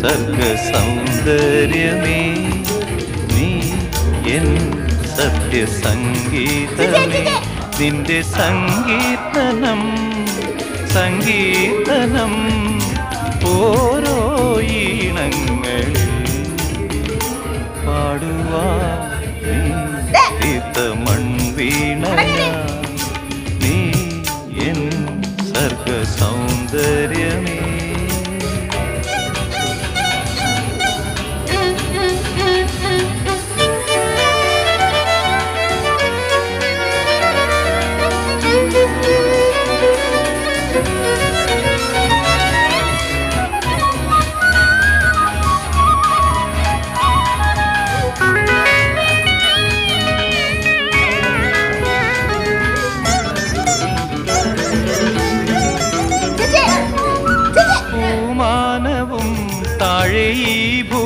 സർഗ സൗന്ദര്യമേ നീ എൻ സത്യസംഗീതമേ നിന്റെ സങ്കീർത്തനം സങ്കീർത്തനം ഓരോ ഈണങ്ങളിൽ പാടുവാൻ മൺവീണയ നീ എൻ സർഗ സൗന്ദര്യമേ. പൂമാനവും താഴെ ഈ ഭൂ